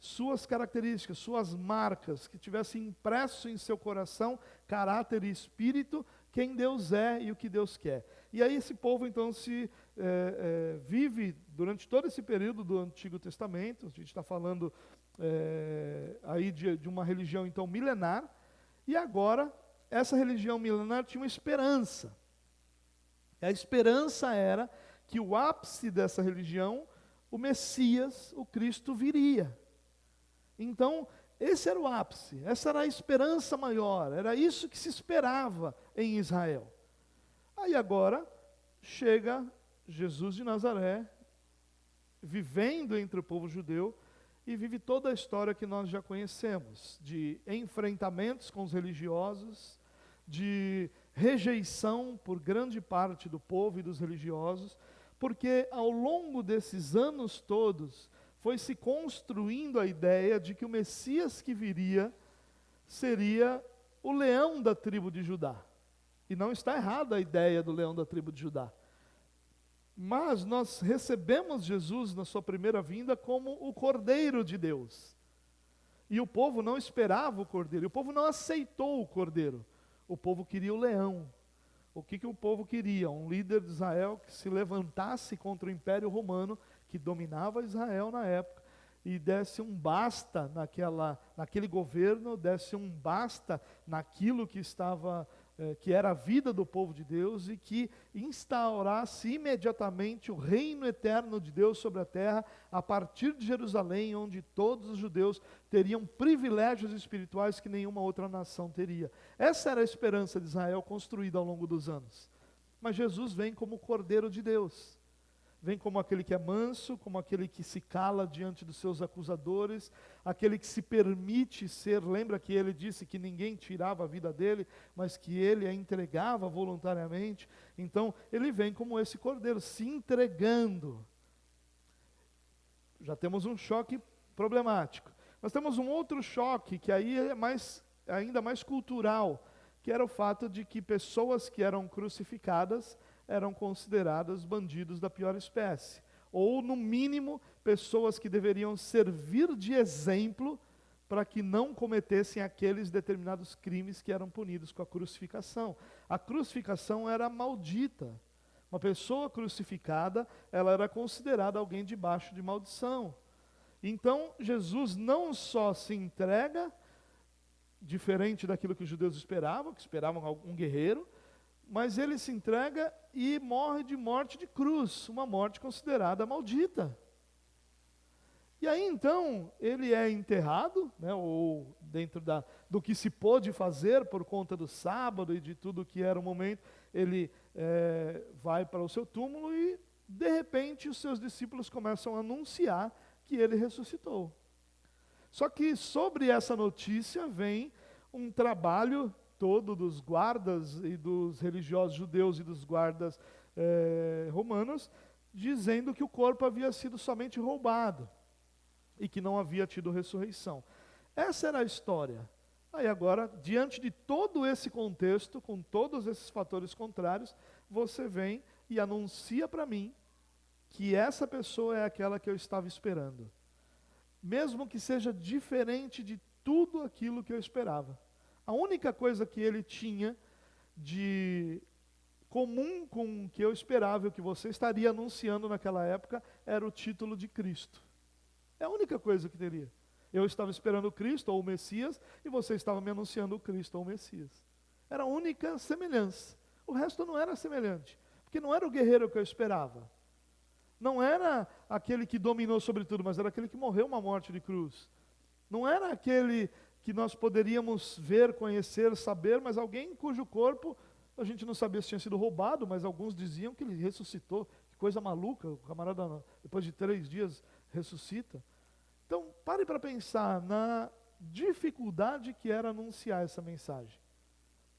suas características, suas marcas, que tivesse impresso em seu coração, caráter e espírito, quem Deus é e o que Deus quer. E aí esse povo então vive durante todo esse período do Antigo Testamento. A gente está falando aí de uma religião então milenar, e agora essa religião milenar tinha uma esperança. E a esperança era que o ápice dessa religião, o Messias, o Cristo, viria. Então, esse era o ápice, essa era a esperança maior, era isso que se esperava em Israel. Aí agora, chega Jesus de Nazaré, vivendo entre o povo judeu, e vive toda a história que nós já conhecemos, de enfrentamentos com os religiosos, de rejeição por grande parte do povo e dos religiosos, porque ao longo desses anos todos, foi se construindo a ideia de que o Messias que viria seria o leão da tribo de Judá. E não está errada a ideia do leão da tribo de Judá. Mas nós recebemos Jesus na sua primeira vinda como o Cordeiro de Deus. E o povo não esperava o Cordeiro, o povo não aceitou o Cordeiro. O povo queria o leão. O que o povo queria? Um líder de Israel que se levantasse contra o Império Romano, que dominava Israel na época, e desse um basta naquele governo, desse um basta naquilo que estava, que era a vida do povo de Deus, e que instaurasse imediatamente o reino eterno de Deus sobre a terra, a partir de Jerusalém, onde todos os judeus teriam privilégios espirituais que nenhuma outra nação teria. Essa era a esperança de Israel construída ao longo dos anos. Mas Jesus vem como o Cordeiro de Deus. Vem como aquele que é manso, como aquele que se cala diante dos seus acusadores, aquele que se permite ser. Lembra que ele disse que ninguém tirava a vida dele, mas que ele a entregava voluntariamente. Então, ele vem como esse cordeiro, se entregando. Já temos um choque problemático. Nós temos um outro choque, que aí é ainda mais cultural, que era o fato de que pessoas que eram crucificadas eram consideradas bandidos da pior espécie. Ou, no mínimo, pessoas que deveriam servir de exemplo para que não cometessem aqueles determinados crimes que eram punidos com a crucificação. A crucificação era maldita. Uma pessoa crucificada, ela era considerada alguém debaixo de maldição. Então, Jesus não só se entrega, diferente daquilo que os judeus esperavam, que esperavam um guerreiro, mas ele se entrega e morre de morte de cruz, uma morte considerada maldita. E aí então, ele é enterrado, ou dentro do que se pôde fazer por conta do sábado e de tudo que era o momento, ele vai para o seu túmulo e, de repente, os seus discípulos começam a anunciar que ele ressuscitou. Só que sobre essa notícia vem um trabalho todo dos guardas e dos religiosos judeus e dos guardas romanos, dizendo que o corpo havia sido somente roubado e que não havia tido ressurreição. Essa era a história. Aí agora, diante de todo esse contexto, com todos esses fatores contrários, você vem e anuncia para mim que essa pessoa é aquela que eu estava esperando. Mesmo que seja diferente de tudo aquilo que eu esperava. A única coisa que ele tinha de comum com o que eu esperava, o que você estaria anunciando naquela época, era o título de Cristo. É a única coisa que teria. Eu estava esperando o Cristo ou o Messias, e você estava me anunciando o Cristo ou o Messias. Era a única semelhança. O resto não era semelhante, porque não era o guerreiro que eu esperava. Não era aquele que dominou sobre tudo, mas era aquele que morreu uma morte de cruz. Não era aquele que nós poderíamos ver, conhecer, saber, mas alguém cujo corpo a gente não sabia se tinha sido roubado, mas alguns diziam que ele ressuscitou. Que coisa maluca, o camarada depois de 3 dias ressuscita. Então pare para pensar na dificuldade que era anunciar essa mensagem.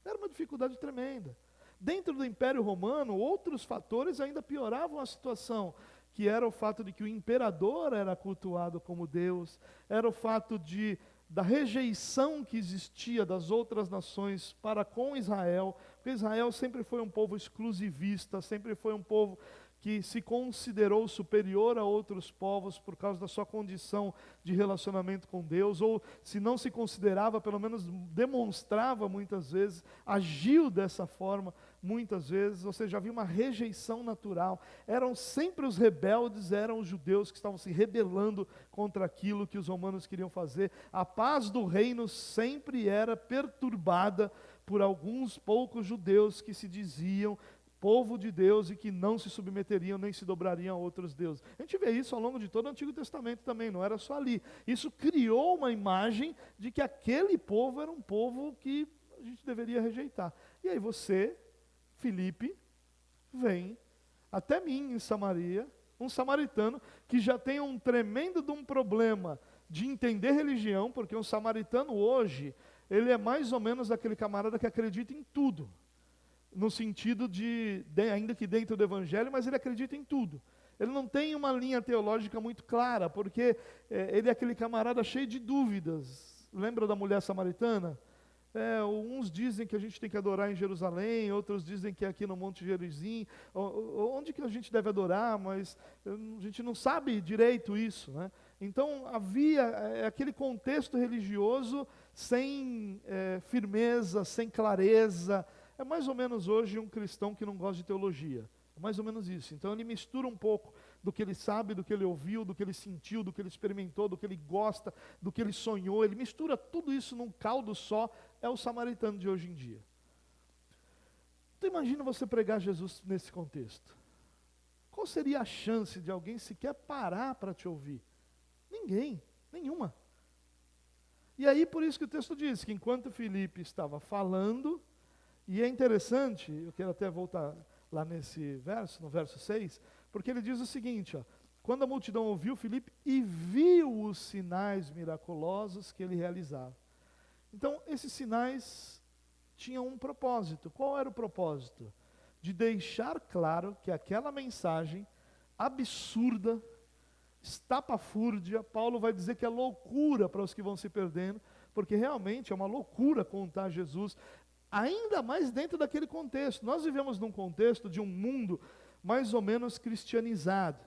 Era uma dificuldade tremenda. Dentro do Império Romano, outros fatores ainda pioravam a situação, que era o fato de que o imperador era cultuado como Deus, era o fato da rejeição que existia das outras nações para com Israel, porque Israel sempre foi um povo exclusivista, sempre foi um povo que se considerou superior a outros povos por causa da sua condição de relacionamento com Deus, ou se não se considerava, pelo menos demonstrava muitas vezes, agiu dessa forma muitas vezes, ou seja, havia uma rejeição natural. Eram sempre os rebeldes, eram os judeus que estavam se rebelando contra aquilo que os romanos queriam fazer. A paz do reino sempre era perturbada por alguns poucos judeus que se diziam povo de Deus e que não se submeteriam nem se dobrariam a outros deuses. A gente vê isso ao longo de todo o Antigo Testamento também, não era só ali. Isso criou uma imagem de que aquele povo era um povo que a gente deveria rejeitar. E aí você, Filipe, vem até mim em Samaria, um samaritano que já tem um tremendo de um problema de entender religião, porque um samaritano hoje, ele é mais ou menos aquele camarada que acredita em tudo. No sentido ainda que dentro do evangelho, mas ele acredita em tudo. Ele não tem uma linha teológica muito clara, porque ele é aquele camarada cheio de dúvidas. Lembra da mulher samaritana? Uns dizem que a gente tem que adorar em Jerusalém, outros dizem que é aqui no Monte Gerizim. Onde que a gente deve adorar, mas a gente não sabe direito isso, né? Então havia aquele contexto religioso sem firmeza, sem clareza. É mais ou menos hoje um cristão que não gosta de teologia. É mais ou menos isso. Então ele mistura um pouco do que ele sabe, do que ele ouviu, do que ele sentiu, do que ele experimentou, do que ele gosta, do que ele sonhou. Ele mistura tudo isso num caldo só. É o samaritano de hoje em dia. Então imagina você pregar Jesus nesse contexto. Qual seria a chance de alguém sequer parar para te ouvir? Ninguém, nenhuma. E aí por isso que o texto diz que enquanto Filipe estava falando, e é interessante, eu quero até voltar lá nesse verso, no verso 6, porque ele diz o seguinte, quando a multidão ouviu Filipe e viu os sinais miraculosos que ele realizava. Então, esses sinais tinham um propósito. Qual era o propósito? De deixar claro que aquela mensagem absurda, estapafúrdia, Paulo vai dizer que é loucura para os que vão se perdendo, porque realmente é uma loucura contar Jesus, ainda mais dentro daquele contexto. Nós vivemos num contexto de um mundo mais ou menos cristianizado.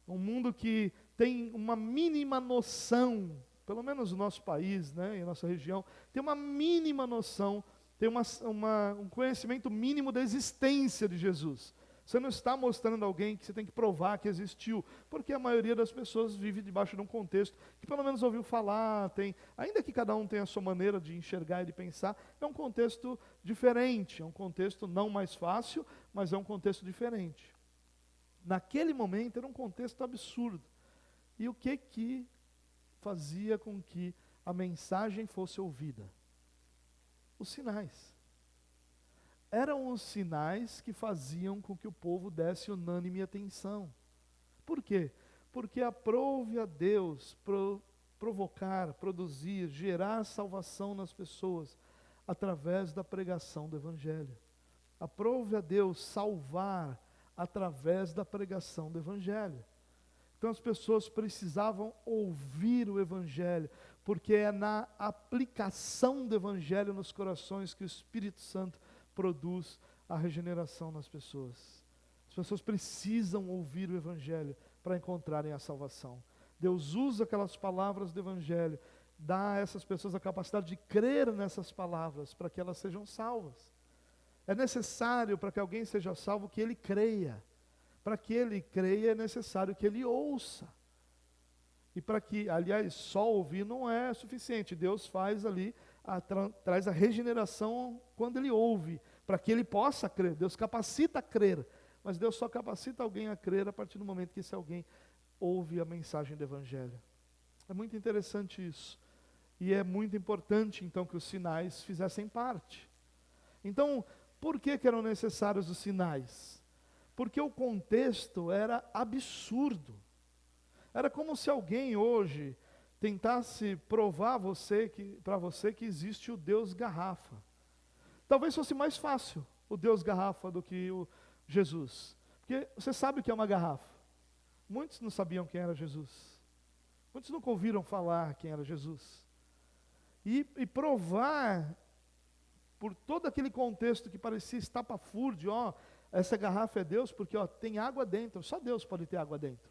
Um mundo que tem uma mínima noção, pelo menos o nosso país, né, e a nossa região, tem uma mínima noção, tem um conhecimento mínimo da existência de Jesus. Você não está mostrando a alguém que você tem que provar que existiu, porque a maioria das pessoas vive debaixo de um contexto que pelo menos ouviu falar, ainda que cada um tenha a sua maneira de enxergar e de pensar, é um contexto diferente, é um contexto não mais fácil, mas é um contexto diferente. Naquele momento era um contexto absurdo. E o que fazia com que a mensagem fosse ouvida? Os sinais. Eram os sinais que faziam com que o povo desse unânime atenção. Por quê? Porque aprove a Deus provocar, produzir, gerar salvação nas pessoas através da pregação do Evangelho. Aprove a Deus salvar através da pregação do Evangelho. Então as pessoas precisavam ouvir o Evangelho, porque é na aplicação do Evangelho nos corações que o Espírito Santo produz a regeneração nas pessoas. As pessoas precisam ouvir o Evangelho para encontrarem a salvação. Deus usa aquelas palavras do Evangelho, dá a essas pessoas a capacidade de crer nessas palavras para que elas sejam salvas. É necessário para que alguém seja salvo que ele creia. Para que ele creia é necessário que ele ouça. E para que, aliás, só ouvir não é suficiente. Deus faz ali, traz a regeneração quando ele ouve, para que ele possa crer. Deus capacita a crer, mas Deus só capacita alguém a crer a partir do momento que esse alguém ouve a mensagem do Evangelho. É muito interessante isso. E é muito importante, então, que os sinais fizessem parte. Então, por que eram necessários os sinais? Porque o contexto era absurdo. Era como se alguém hoje tentasse provar para você que existe o Deus garrafa. Talvez fosse mais fácil o Deus garrafa do que o Jesus. Porque você sabe o que é uma garrafa. Muitos não sabiam quem era Jesus. Muitos nunca ouviram falar quem era Jesus. E provar, por todo aquele contexto que parecia estapafúrdio, essa garrafa é Deus porque tem água dentro, só Deus pode ter água dentro.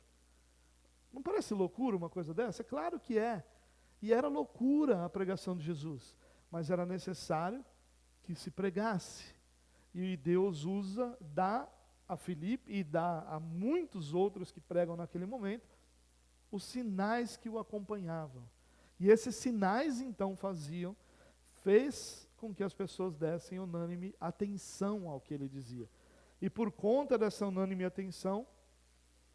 Não parece loucura uma coisa dessa? É claro que é. E era loucura a pregação de Jesus, mas era necessário que se pregasse. E Deus dá a Filipe e dá a muitos outros que pregam naquele momento, os sinais que o acompanhavam. E esses sinais então fez com que as pessoas dessem unânime atenção ao que ele dizia. E por conta dessa unânime atenção,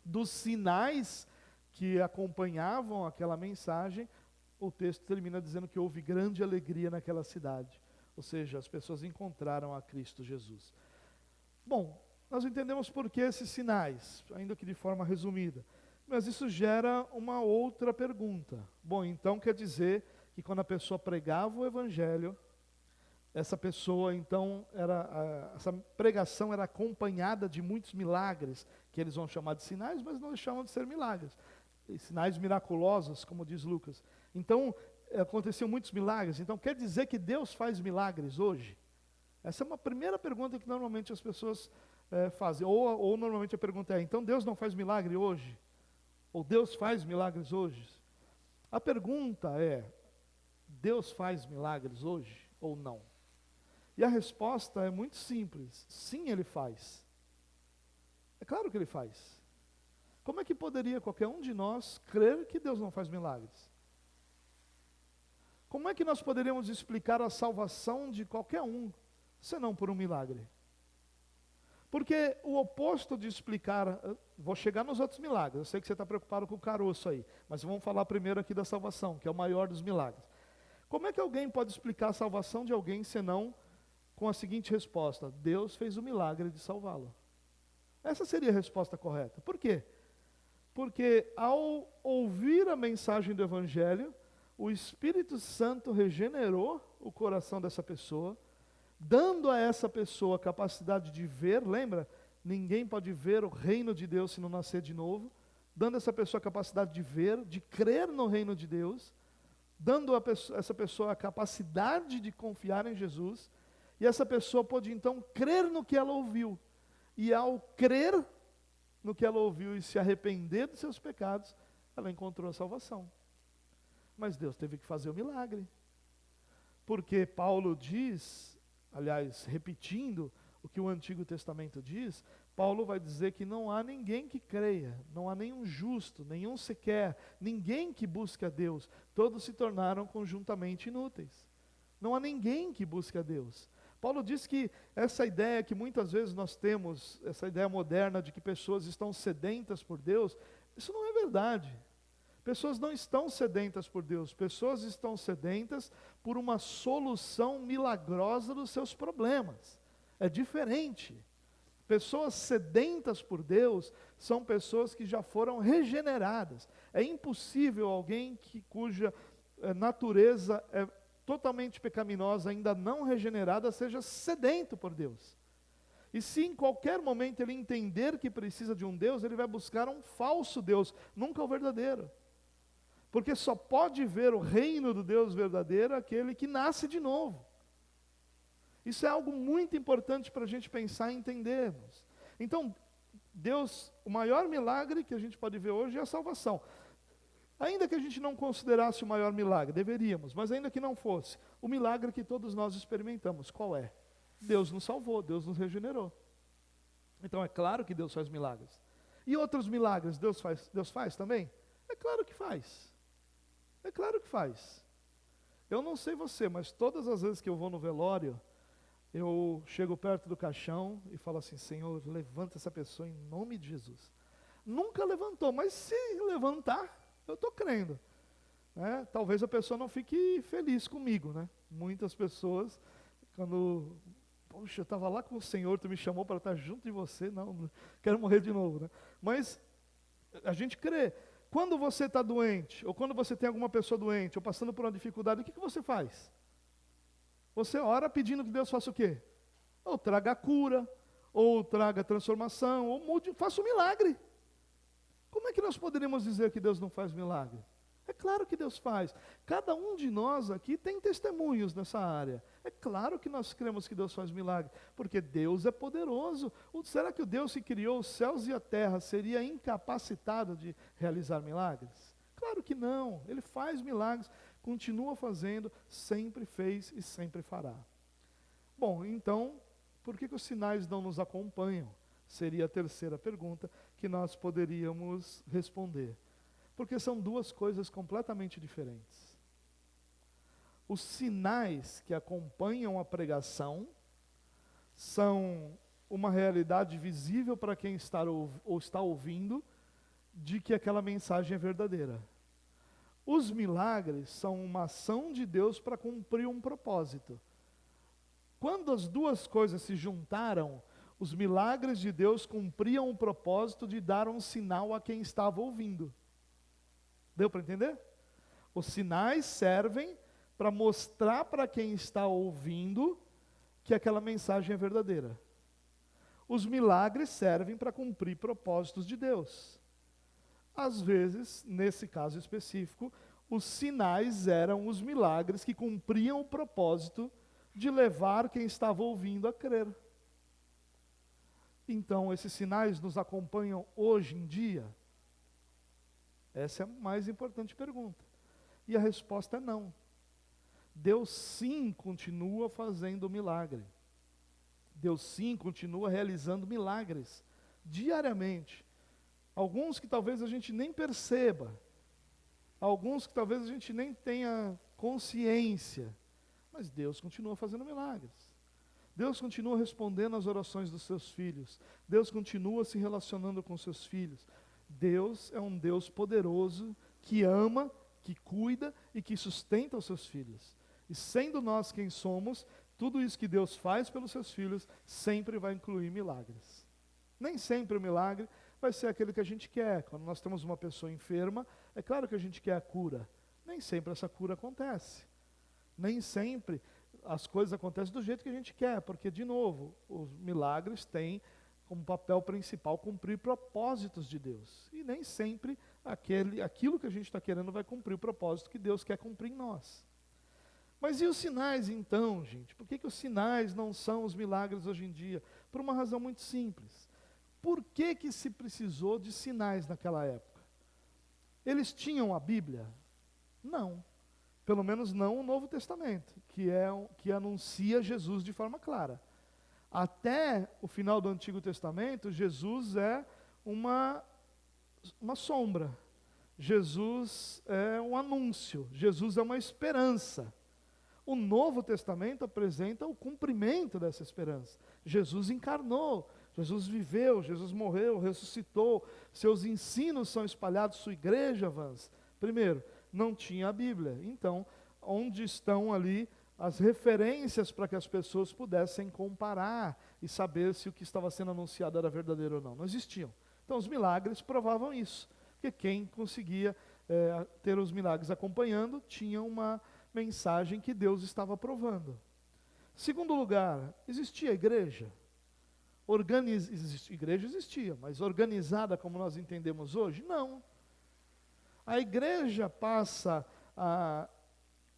dos sinais que acompanhavam aquela mensagem, o texto termina dizendo que houve grande alegria naquela cidade. Ou seja, as pessoas encontraram a Cristo Jesus. Bom, nós entendemos por que esses sinais, ainda que de forma resumida. Mas isso gera uma outra pergunta. Bom, então quer dizer que quando a pessoa pregava o Evangelho, essa pessoa então, essa pregação era acompanhada de muitos milagres, que eles vão chamar de sinais, mas não chamam de ser milagres. Sinais miraculosos, como diz Lucas. Então, aconteciam muitos milagres. Então, quer dizer que Deus faz milagres hoje? Essa é uma primeira pergunta que normalmente as pessoas fazem. Ou normalmente a pergunta é, então Deus não faz milagre hoje? Ou Deus faz milagres hoje? A pergunta é, Deus faz milagres hoje ou não? E a resposta é muito simples. Sim, Ele faz. É claro que Ele faz. Como é que poderia qualquer um de nós crer que Deus não faz milagres? Como é que nós poderíamos explicar a salvação de qualquer um, senão por um milagre? Porque o oposto de explicar, vou chegar nos outros milagres, eu sei que você está preocupado com o caroço aí, mas vamos falar primeiro aqui da salvação, que é o maior dos milagres. Como é que alguém pode explicar a salvação de alguém, senão com a seguinte resposta: Deus fez o milagre de salvá-lo? Essa seria a resposta correta. Por quê? Porque ao ouvir a mensagem do Evangelho, o Espírito Santo regenerou o coração dessa pessoa, dando a essa pessoa a capacidade de ver, lembra? Ninguém pode ver o reino de Deus se não nascer de novo, dando a essa pessoa a capacidade de ver, de crer no reino de Deus, dando a essa pessoa a capacidade de confiar em Jesus, e essa pessoa pode então crer no que ela ouviu, e ao crer no que ela ouviu e se arrepender dos seus pecados, ela encontrou a salvação. Mas Deus teve que fazer o milagre, porque Paulo diz, aliás, repetindo o que o Antigo Testamento diz, Paulo vai dizer que não há ninguém que creia, não há nenhum justo, nenhum sequer, ninguém que busque a Deus, todos se tornaram conjuntamente inúteis. Não há ninguém que busque a Deus. Paulo diz que essa ideia que muitas vezes nós temos, essa ideia moderna de que pessoas estão sedentas por Deus, isso não é verdade. Pessoas não estão sedentas por Deus, pessoas estão sedentas por uma solução milagrosa dos seus problemas. É diferente. Pessoas sedentas por Deus são pessoas que já foram regeneradas. É impossível alguém cuja natureza é totalmente pecaminosa, ainda não regenerada, seja sedento por Deus. E se em qualquer momento ele entender que precisa de um Deus, ele vai buscar um falso Deus, nunca o verdadeiro. Porque só pode ver o reino do Deus verdadeiro aquele que nasce de novo. Isso é algo muito importante para a gente pensar e entendermos. Então, Deus, o maior milagre que a gente pode ver hoje é a salvação. Ainda que a gente não considerasse o maior milagre, deveríamos, mas ainda que não fosse, o milagre que todos nós experimentamos, qual é? Deus nos salvou, Deus nos regenerou. Então é claro que Deus faz milagres. E outros milagres Deus faz também? É claro que faz. É claro que faz. Eu não sei você, mas todas as vezes que eu vou no velório, eu chego perto do caixão e falo assim: Senhor, levanta essa pessoa em nome de Jesus. Nunca levantou, mas se levantar, eu estou crendo. Talvez a pessoa não fique feliz comigo, né? Muitas pessoas, quando, poxa, eu estava lá com o Senhor, tu me chamou para estar junto de você, não quero morrer de novo, né? Mas a gente crê. Quando você está doente, ou quando você tem alguma pessoa doente, ou passando por uma dificuldade, o que você faz? Você ora pedindo que Deus faça o quê? Ou traga a cura, ou traga a transformação, ou faça um milagre. Como é que nós poderíamos dizer que Deus não faz milagre? É claro que Deus faz. Cada um de nós aqui tem testemunhos nessa área. É claro que nós cremos que Deus faz milagre, porque Deus é poderoso. Será que o Deus que criou os céus e a terra seria incapacitado de realizar milagres? Claro que não. Ele faz milagres, continua fazendo, sempre fez e sempre fará. Bom, então, por que os sinais não nos acompanham? Seria a terceira pergunta que nós poderíamos responder. Porque são duas coisas completamente diferentes. Os sinais que acompanham a pregação são uma realidade visível para quem está ouvindo de que aquela mensagem é verdadeira. Os milagres são uma ação de Deus para cumprir um propósito. Quando as duas coisas se juntaram, os milagres de Deus cumpriam o propósito de dar um sinal a quem estava ouvindo. Deu para entender? Os sinais servem para mostrar para quem está ouvindo que aquela mensagem é verdadeira. Os milagres servem para cumprir propósitos de Deus. Às vezes, nesse caso específico, os sinais eram os milagres que cumpriam o propósito de levar quem estava ouvindo a crer. Então, esses sinais nos acompanham hoje em dia? Essa é a mais importante pergunta. E a resposta é não. Deus sim continua fazendo milagre. Deus sim continua realizando milagres diariamente. Alguns que talvez a gente nem perceba. Alguns que talvez a gente nem tenha consciência. Mas Deus continua fazendo milagres. Deus continua respondendo às orações dos seus filhos. Deus continua se relacionando com seus filhos. Deus é um Deus poderoso, que ama, que cuida e que sustenta os seus filhos. E sendo nós quem somos, tudo isso que Deus faz pelos seus filhos sempre vai incluir milagres. Nem sempre o milagre vai ser aquele que a gente quer. Quando nós temos uma pessoa enferma, é claro que a gente quer a cura. Nem sempre essa cura acontece. Nem sempre as coisas acontecem do jeito que a gente quer, porque, de novo, os milagres têm como papel principal cumprir propósitos de Deus. E nem sempre aquilo que a gente está querendo vai cumprir o propósito que Deus quer cumprir em nós. Mas e os sinais então, gente? Por que os sinais não são os milagres hoje em dia? Por uma razão muito simples. Por que se precisou de sinais naquela época? Eles tinham a Bíblia? Não. Pelo menos não o Novo Testamento, que anuncia Jesus de forma clara. Até o final do Antigo Testamento, Jesus é uma sombra. Jesus é um anúncio. Jesus é uma esperança. O Novo Testamento apresenta o cumprimento dessa esperança. Jesus encarnou, Jesus viveu, Jesus morreu, ressuscitou. Seus ensinos são espalhados, sua igreja avança. Primeiro, não tinha a Bíblia. Então, onde estão ali as referências para que as pessoas pudessem comparar e saber se o que estava sendo anunciado era verdadeiro ou não? Não existiam. Então, os milagres provavam isso. Porque quem conseguia ter os milagres acompanhando, tinha uma mensagem que Deus estava provando. Segundo lugar, existia a igreja? Igreja existia, mas organizada como nós entendemos hoje? Não. A igreja passa a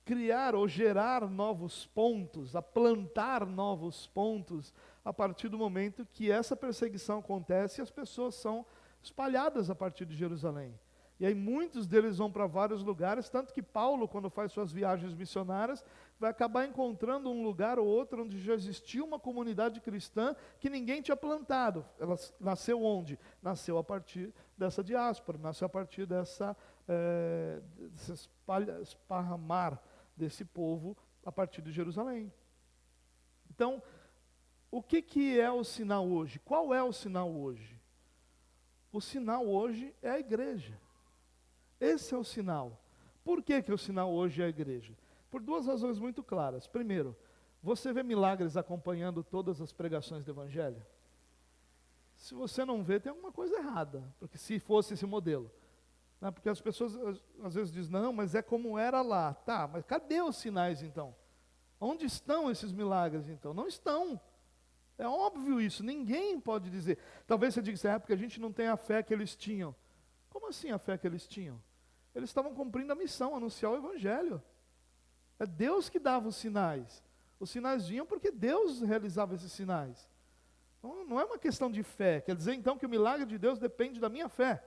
criar ou gerar novos pontos, a plantar novos pontos, a partir do momento que essa perseguição acontece e as pessoas são espalhadas a partir de Jerusalém. E aí muitos deles vão para vários lugares, tanto que Paulo, quando faz suas viagens missionárias, vai acabar encontrando um lugar ou outro onde já existia uma comunidade cristã que ninguém tinha plantado. Ela nasceu onde? Nasceu a partir dessa diáspora, nasceu a partir desse esparramar desse povo a partir de Jerusalém. Então, o que é o sinal hoje? Qual é o sinal hoje? O sinal hoje é a igreja. Esse é o sinal. Por que o sinal hoje é a igreja? Por duas razões muito claras. Primeiro, você vê milagres acompanhando todas as pregações do Evangelho? Se você não vê, tem alguma coisa errada, porque se fosse esse modelo. Né? Porque as pessoas às vezes dizem, não, mas é como era lá. Tá, mas cadê os sinais então? Onde estão esses milagres então? Não estão. É óbvio isso, ninguém pode dizer. Talvez você diga, porque a gente não tem a fé que eles tinham. Como assim a fé que eles tinham? Eles estavam cumprindo a missão, anunciar o Evangelho. É Deus que dava os sinais. Os sinais vinham porque Deus realizava esses sinais. Então, não é uma questão de fé. Quer dizer, então, que o milagre de Deus depende da minha fé.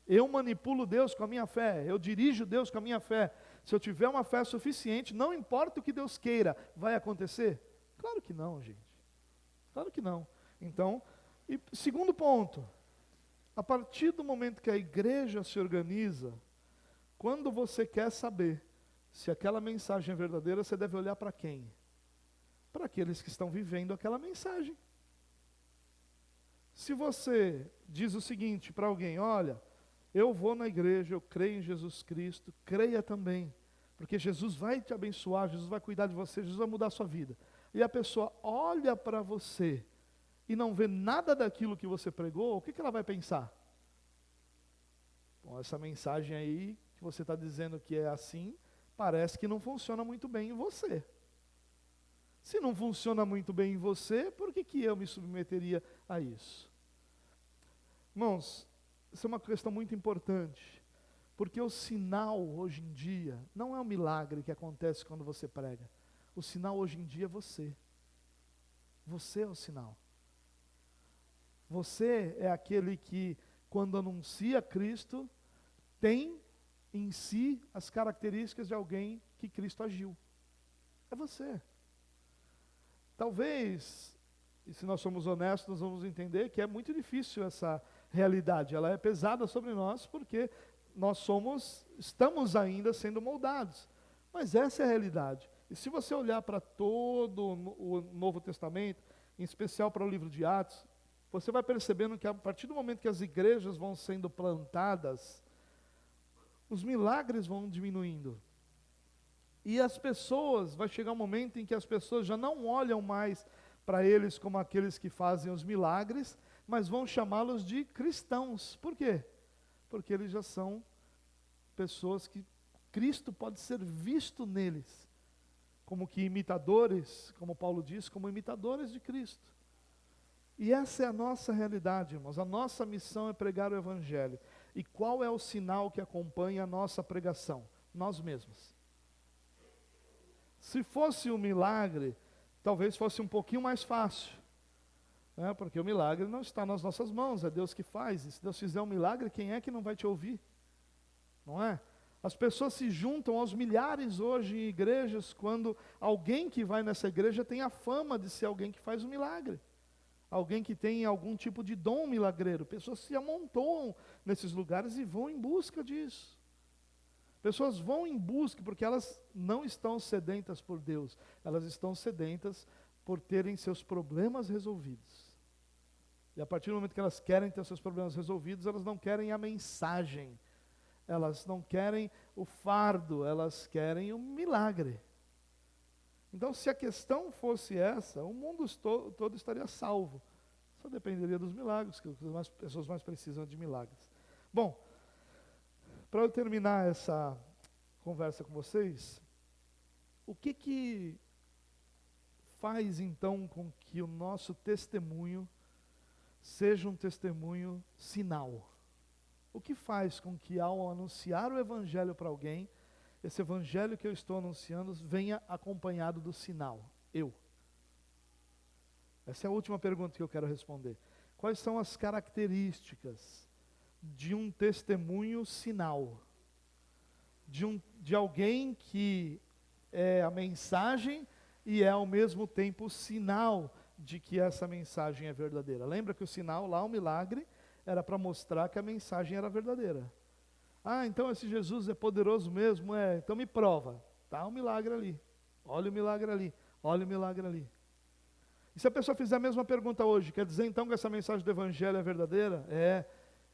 Eu manipulo Deus com a minha fé. Eu dirijo Deus com a minha fé. Se eu tiver uma fé suficiente, não importa o que Deus queira, vai acontecer? Claro que não, gente. Claro que não. Então, e segundo ponto. A partir do momento que a igreja se organiza, quando você quer saber se aquela mensagem é verdadeira, você deve olhar para quem? Para aqueles que estão vivendo aquela mensagem. Se você diz o seguinte para alguém, olha, eu vou na igreja, eu creio em Jesus Cristo, creia também, porque Jesus vai te abençoar, Jesus vai cuidar de você, Jesus vai mudar a sua vida. E a pessoa olha para você e não vê nada daquilo que você pregou, o que ela vai pensar? Bom, essa mensagem aí que você está dizendo que é assim, parece que não funciona muito bem em você. Se não funciona muito bem em você, por que eu me submeteria a isso? Irmãos, isso é uma questão muito importante, porque o sinal hoje em dia não é um milagre que acontece quando você prega. O sinal hoje em dia é você. Você é o sinal. Você é aquele que, quando anuncia Cristo, tem em si as características de alguém que Cristo agiu. É você. Talvez, e se nós somos honestos, nós vamos entender que é muito difícil essa realidade. Ela é pesada sobre nós porque nós estamos ainda sendo moldados. Mas essa é a realidade. E se você olhar para todo o Novo Testamento, em especial para o livro de Atos, você vai percebendo que a partir do momento que as igrejas vão sendo plantadas, os milagres vão diminuindo. E as pessoas, vai chegar um momento em que as pessoas já não olham mais para eles como aqueles que fazem os milagres, mas vão chamá-los de cristãos. Por quê? Porque eles já são pessoas que Cristo pode ser visto neles, como que imitadores, como Paulo diz, como imitadores de Cristo. E essa é a nossa realidade, irmãos. A nossa missão é pregar o Evangelho. E qual é o sinal que acompanha a nossa pregação? Nós mesmos. Se fosse um milagre, talvez fosse um pouquinho mais fácil, né? Porque o milagre não está nas nossas mãos, é Deus que faz. E se Deus fizer um milagre, quem é que não vai te ouvir? Não é? As pessoas se juntam aos milhares hoje em igrejas, quando alguém que vai nessa igreja tem a fama de ser alguém que faz um milagre. Alguém que tem algum tipo de dom milagreiro. Pessoas se amontoam nesses lugares e vão em busca disso. Pessoas vão em busca porque elas não estão sedentas por Deus. Elas estão sedentas por terem seus problemas resolvidos. E a partir do momento que elas querem ter seus problemas resolvidos, elas não querem a mensagem. Elas não querem o fardo, elas querem o milagre. Então, se a questão fosse essa, o mundo todo estaria salvo. Só dependeria dos milagres, que as pessoas mais precisam de milagres. Bom, para eu terminar essa conversa com vocês, o que faz então com que o nosso testemunho seja um testemunho sinal? O que faz com que ao anunciar o Evangelho para alguém, esse Evangelho que eu estou anunciando venha acompanhado do sinal? Eu. Essa é a última pergunta que eu quero responder. Quais são as características de um testemunho sinal? De alguém que é a mensagem e é ao mesmo tempo o sinal de que essa mensagem é verdadeira. Lembra que o sinal lá, o milagre, era para mostrar que a mensagem era verdadeira. Ah, então esse Jesus é poderoso mesmo? É, então me prova. Está o milagre ali. Olha o milagre ali. Olha o milagre ali. E se a pessoa fizer a mesma pergunta hoje, quer dizer então que essa mensagem do Evangelho é verdadeira? É.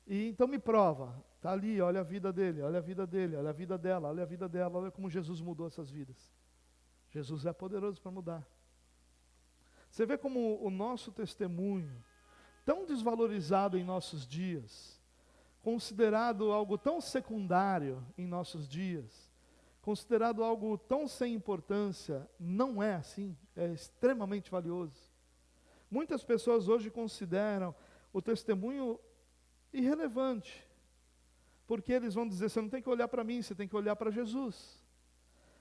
E então me prova. Está ali, olha a vida dele, olha a vida dele, olha a vida dela, olha a vida dela, olha como Jesus mudou essas vidas. Jesus é poderoso para mudar. Você vê como o nosso testemunho, tão desvalorizado em nossos dias, considerado algo tão secundário em nossos dias, considerado algo tão sem importância, não é assim, é extremamente valioso. Muitas pessoas hoje consideram o testemunho irrelevante, porque eles vão dizer, você não tem que olhar para mim, você tem que olhar para Jesus.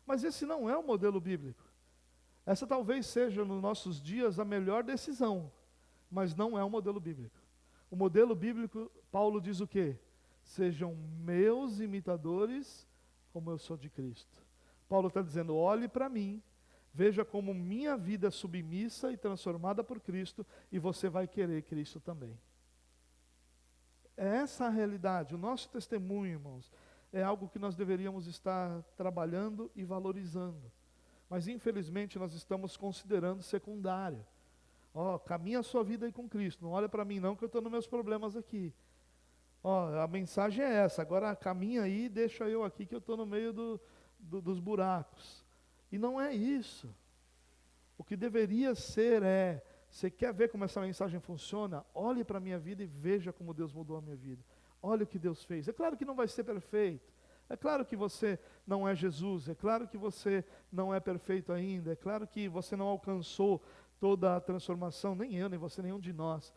Mas esse não é o modelo bíblico. Essa talvez seja, nos nossos dias, a melhor decisão, mas não é o modelo bíblico. O modelo bíblico, Paulo diz o quê? Sejam meus imitadores, como eu sou de Cristo. Paulo está dizendo, olhe para mim, veja como minha vida é submissa e transformada por Cristo, e você vai querer Cristo também. É essa a realidade. O nosso testemunho, irmãos, é algo que nós deveríamos estar trabalhando e valorizando. Mas infelizmente nós estamos considerando secundário. Caminha a sua vida aí com Cristo, não olha para mim não, que eu estou nos meus problemas aqui. A mensagem é essa, agora caminha aí, deixa eu aqui que eu estou no meio dos buracos. E não é isso. O que deveria ser você quer ver como essa mensagem funciona? Olhe para a minha vida e veja como Deus mudou a minha vida. Olha o que Deus fez. É claro que não vai ser perfeito. É claro que você não é Jesus. É claro que você não é perfeito ainda. É claro que você não alcançou toda a transformação. Nem eu, nem você, nenhum de nós.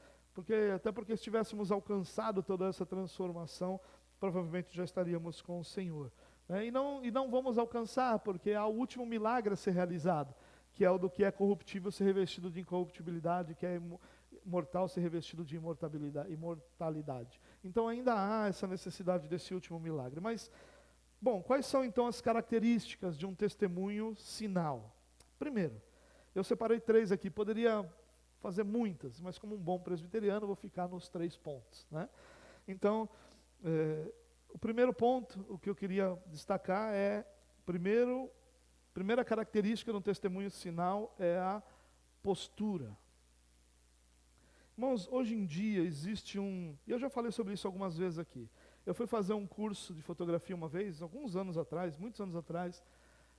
Até porque se tivéssemos alcançado toda essa transformação, provavelmente já estaríamos com o Senhor. E não vamos alcançar, porque há o último milagre a ser realizado, que é o do que é corruptível ser revestido de incorruptibilidade, que é mortal ser revestido de imortalidade. Então ainda há essa necessidade desse último milagre. Mas, quais são então as características de um testemunho sinal? Primeiro, eu separei 3 aqui, poderia fazer muitas, mas como um bom presbiteriano, vou ficar nos 3 pontos. Então, o primeiro ponto, o que eu queria destacar primeira característica de um testemunho sinal é a postura. Irmãos, hoje em dia existe e eu já falei sobre isso algumas vezes aqui. Eu fui fazer um curso de fotografia uma vez, alguns anos atrás, muitos anos atrás,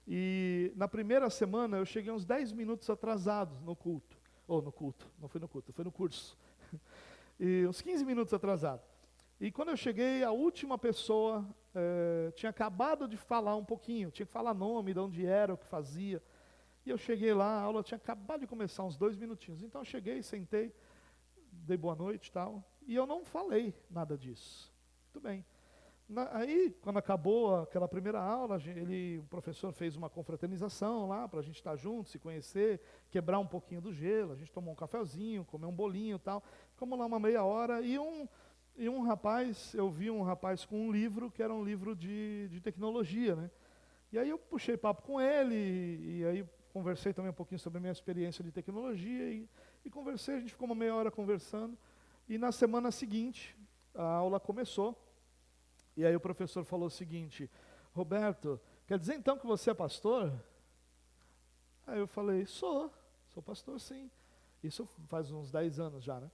e na primeira semana eu cheguei uns 10 minutos atrasados no culto. Não foi no culto, foi no curso. E uns 15 minutos atrasado. E quando eu cheguei, a última pessoa tinha acabado de falar um pouquinho, tinha que falar nome, de onde era, o que fazia. E eu cheguei lá, a aula tinha acabado de começar, uns 2 minutinhos. Então eu cheguei, sentei, dei boa noite e tal, e eu não falei nada disso. Muito bem. Aí, quando acabou aquela primeira aula, o professor fez uma confraternização lá, para a gente estar junto, se conhecer, quebrar um pouquinho do gelo, a gente tomou um cafezinho, comeu um bolinho e tal, ficamos lá uma meia hora, e um rapaz, eu vi um rapaz com um livro, que era um livro de tecnologia, né? E aí eu puxei papo com ele, e aí conversei também um pouquinho sobre a minha experiência de tecnologia, e conversei, a gente ficou uma meia hora conversando, e na semana seguinte, a aula começou, e aí o professor falou o seguinte: Roberto, quer dizer então que você é pastor? Aí eu falei, sou pastor sim. Isso faz uns 10 anos já, né?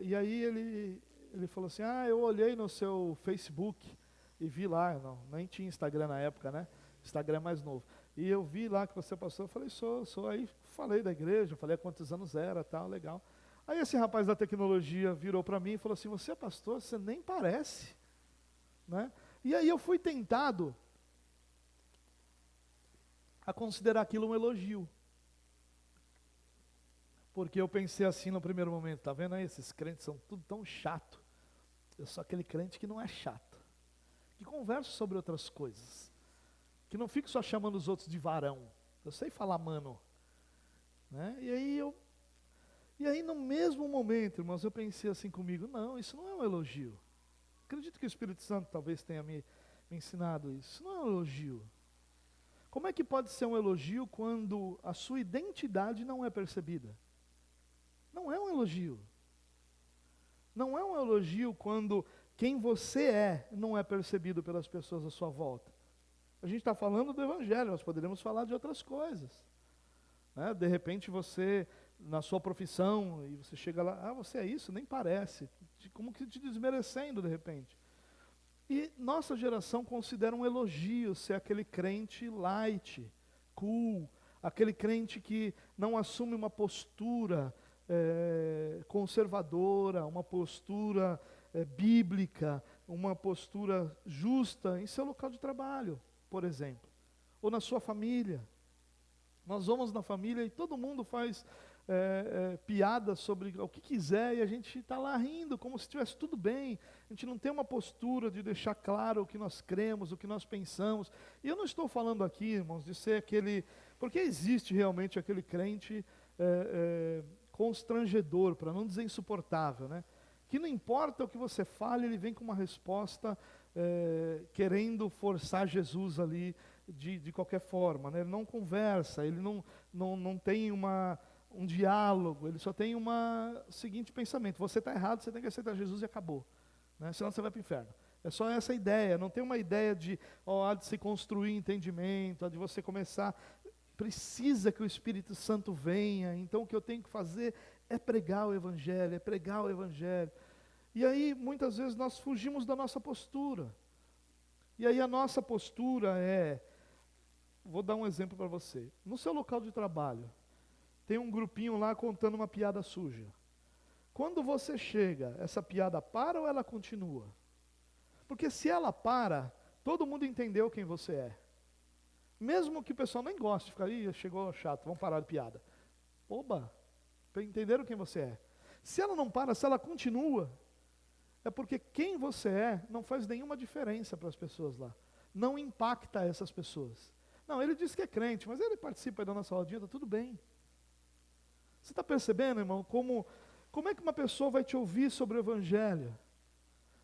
E aí ele falou assim, eu olhei no seu Facebook e vi lá, nem tinha Instagram na época, né? Instagram é mais novo. E eu vi lá que você é pastor, eu falei, sou. Aí falei da igreja, falei há quantos anos era, tal, legal. Aí esse rapaz da tecnologia virou para mim e falou assim, você é pastor? Você nem parece. Né? E aí eu fui tentado a considerar aquilo um elogio. Porque eu pensei assim no primeiro momento, tá vendo aí, esses crentes são tudo tão chato. Eu sou aquele crente que não é chato, que conversa sobre outras coisas, que não fico só chamando os outros de varão. Eu sei falar mano. Né? E aí no mesmo momento, irmãos, eu pensei assim comigo, não, isso não é um elogio. Acredito que o Espírito Santo talvez tenha me ensinado isso. Isso não é um elogio. Como é que pode ser um elogio quando a sua identidade não é percebida? Não é um elogio. Não é um elogio quando quem você não é percebido pelas pessoas à sua volta. A gente está falando do Evangelho, nós poderíamos falar de outras coisas. Né? De repente você, na sua profissão, e você chega lá, você é isso? Nem parece. Como que te desmerecendo de repente. E nossa geração considera um elogio ser aquele crente light, cool, aquele crente que não assume uma postura conservadora, uma postura bíblica, uma postura justa em seu local de trabalho, por exemplo, ou na sua família. Nós vamos na família e todo mundo faz piadas sobre o que quiser e a gente está lá rindo, como se estivesse tudo bem. A gente não tem uma postura de deixar claro o que nós cremos, o que nós pensamos. E eu não estou falando aqui, irmãos, de ser aquele... Porque existe realmente aquele crente constrangedor, para não dizer insuportável, né? Que não importa o que você fale, ele vem com uma resposta querendo forçar Jesus ali de qualquer forma, né? Ele não conversa, ele não tem um diálogo, ele só tem seguinte pensamento: você está errado, você tem que aceitar Jesus e acabou, né? Senão você vai para o inferno. É só essa ideia, não tem uma ideia de, há de se construir entendimento, há de você começar, precisa que o Espírito Santo venha, então o que eu tenho que fazer é pregar o Evangelho, é pregar o Evangelho. E aí, muitas vezes, nós fugimos da nossa postura. E aí a nossa postura vou dar um exemplo para você. No seu local de trabalho, tem um grupinho lá contando uma piada suja. Quando você chega, essa piada para ou ela continua? Porque se ela para, todo mundo entendeu quem você é. Mesmo que o pessoal nem goste, fica aí, chegou chato, vamos parar de piada. Oba, entenderam quem você é. Se ela não para, se ela continua, é porque quem você é não faz nenhuma diferença para as pessoas lá. Não impacta essas pessoas. Não, ele diz que é crente, mas ele participa da nossa rodinha, está tudo bem. Você está percebendo, irmão, como é que uma pessoa vai te ouvir sobre o Evangelho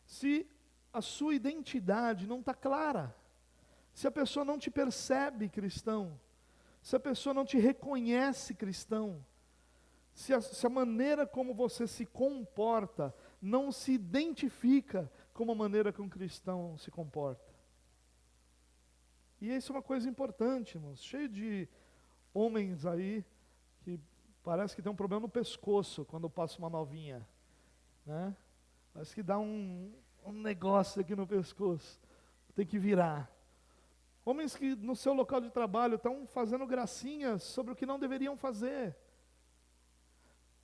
se a sua identidade não está clara? Se a pessoa não te percebe cristão, se a pessoa não te reconhece cristão, se a maneira como você se comporta não se identifica como a maneira que um cristão se comporta. E isso é uma coisa importante, irmãos, cheio de homens aí que parece que tem um problema no pescoço quando passa uma novinha, né? Parece que dá um negócio aqui no pescoço, tem que virar. Homens que no seu local de trabalho estão fazendo gracinhas sobre o que não deveriam fazer.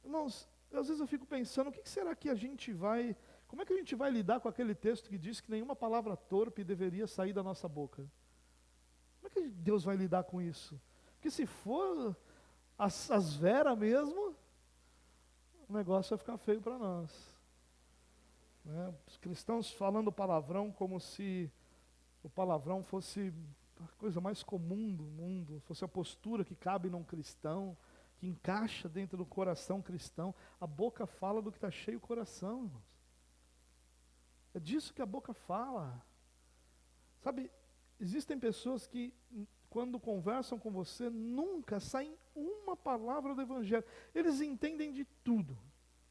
Irmãos, às vezes eu fico pensando, como é que a gente vai lidar com aquele texto que diz que nenhuma palavra torpe deveria sair da nossa boca? Como é que Deus vai lidar com isso? Porque se for as veras mesmo, o negócio vai ficar feio para nós. Né? Os cristãos falando palavrão como se o palavrão fosse a coisa mais comum do mundo, fosse a postura que cabe num cristão, que encaixa dentro do coração cristão. A boca fala do que está cheio o coração, irmãos. É disso que a boca fala. Sabe, existem pessoas que, quando conversam com você, nunca saem uma palavra do Evangelho. Eles entendem de tudo.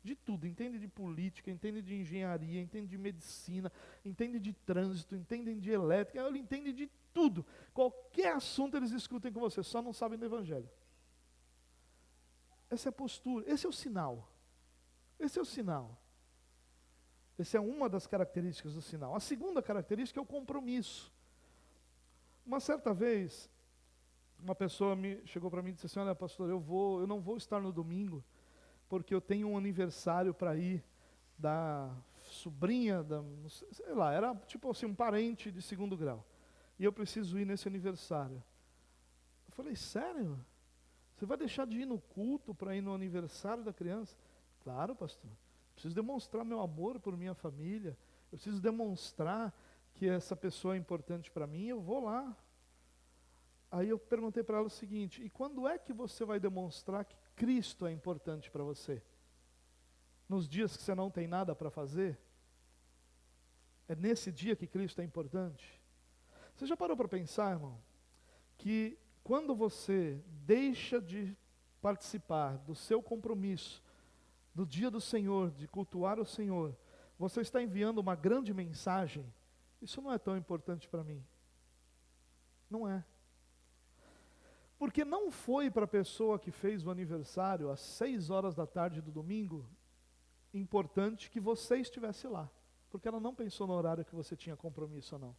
De tudo, entendem de política, entendem de engenharia, entendem de medicina, entendem de trânsito, entendem de elétrica, eles entendem de tudo. Qualquer assunto eles discutem com você, só não sabem do Evangelho. Essa é a postura, esse é o sinal. Esse é o sinal. Essa é uma das características do sinal. A segunda característica é o compromisso. Uma certa vez, uma pessoa chegou para mim e disse assim: olha, pastor, eu não vou estar no domingo, porque eu tenho um aniversário para ir da sobrinha, sei lá, era tipo assim, um parente de segundo grau. E eu preciso ir nesse aniversário. Eu falei: sério? Você vai deixar de ir no culto para ir no aniversário da criança? Claro, pastor. Preciso demonstrar meu amor por minha família. Eu preciso demonstrar que essa pessoa é importante para mim, eu vou lá. Aí eu perguntei para ela o seguinte: e quando é que você vai demonstrar que Cristo é importante para você? Nos dias que você não tem nada para fazer? É nesse dia que Cristo é importante? Você já parou para pensar, irmão, que quando você deixa de participar do seu compromisso, do dia do Senhor, de cultuar o Senhor, você está enviando uma grande mensagem? Isso não é tão importante para mim. Não é. Porque não foi para a pessoa que fez o aniversário às 6 horas da tarde do domingo importante que você estivesse lá. Porque ela não pensou no horário que você tinha compromisso ou não.